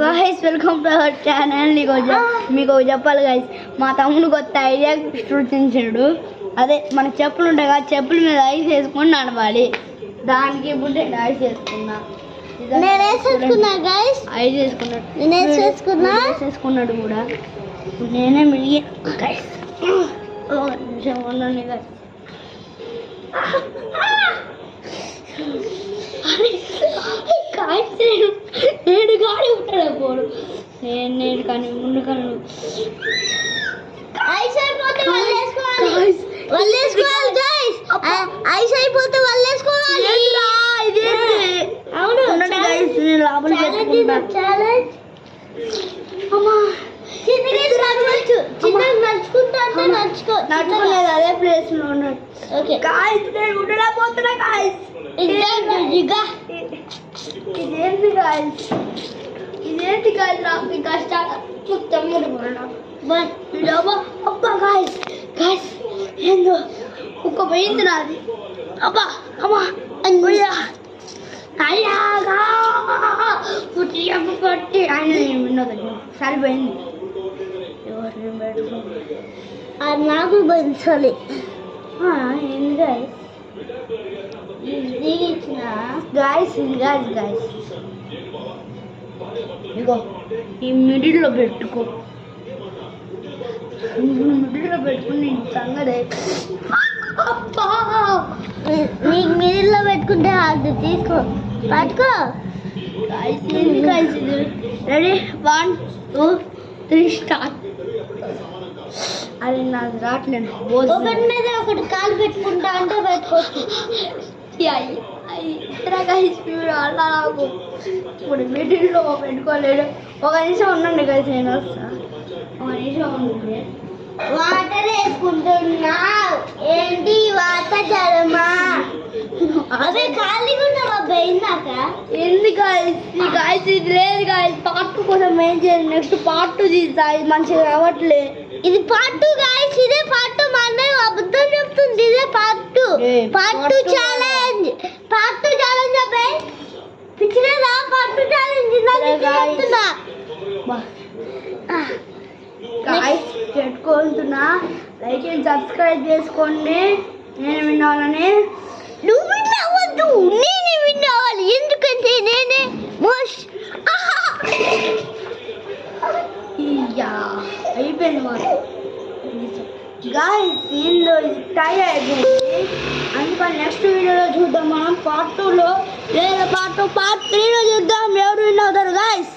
guys, welcome to our channel. మీకు చెప్పాలి guys, మా తమ్ముడు కొత్త ఐడియా సృష్టించాడు. అదే మన చెప్పులు ఉంటాయి కదా, చెప్పుల మీద ఐస్ వేసుకొని నడవాలి. దానికి ఇప్పుడు ఐస్ వేసుకున్నా. ఐస్ వేసుకున్నాడు కూడా. నేనే మిడిగి గైస్ ఒక నిమిషం ఉండండి గైస్. నేడు కానీ ఉంటాడు పోడు. నేను కానీ ముందు కానీ ఐస్ అయిపోతే అవును గైస్, నేను లోపల నడుచుకోలేదు, అదే ప్లేస్ లో ఉన్నాడు. గాయ్స్ నేను ఉండలేకపోతున్నా గాయ్స్. ఇదేంటి గాయ్స్ నాకు కష్టాలు అబ్బా గాయ్స్ ఏందో ఒక్క పోయింది నాది. అబ్బా అమ్మా అయ్యా పుట్టి అమ్మ పట్టి ఆయన విన్నది సరిపోయింది. నాకు పెంచాలి ఏంది గాయ్స్ గాయ్స్ ఇగో ఈ మిడిల్లో పెట్టుకో. మిడిల్లో పెట్టుకుని సంగతి నీకు మిడిల్లో పెట్టుకుంటే అది తీసుకో పట్టుకో. Ready 1 2 3 start. అది నాకు రావట్లేదు. ఒకటి మీద ఒకటి కాలు పెట్టుకుంటా అంటే పెట్టుకోవచ్చు. అలా నాకు ఇప్పుడు మిడిల్లో పెట్టుకోలేడు. ఒక నిమిషం ఉండండి కలిసి నేను వస్తా. ఒక నిమిషం ఉండండి. వాటర్ వేసుకుంటున్నా ఏంటి వాటర్ జరమా అదే ఖాళీగా ఉన్నావా పోయిందాక ఏంది గాయస్ ఇది లేదు గాయస్. పార్ట్ 2 కోసం ఏం చేయాలి? నెక్స్ట్ పార్ట్ 2 తీస్తా. ఇది మంచిగా రావట్లే. ఇది పార్ట్ 2 గాయస్. ఇదే పార్ట్ 2. మా అన్నయ్య అబద్ధం చెప్తుంది. ఇదే part 2. Part 2 challenge. Part 2 challenge అబ్బాయి పిచ్చిలేదా? పార్ట్ 2 ఛాలెంజ్ చెప్తున్నా గాయస్. పెట్టుకుంటున్నా. లైక్ అండ్ సబ్స్క్రైబ్ చేసుకోండి. నేను వినాలని. నువ్వు వినవద్దు, నేనే వినాలి. ఎందుకంటే నేనే మోస్ట్ అయిపోయింది మరి గాయస్. దీనిలో ఇది టై అయిపోయింది. అందుకని నెక్స్ట్ వీడియోలో చూద్దాం మనం. పార్ట్ 2లో లేదా పార్ట్ 3లో చూద్దాం ఎవరు విన్ అవుతారు గాయస్.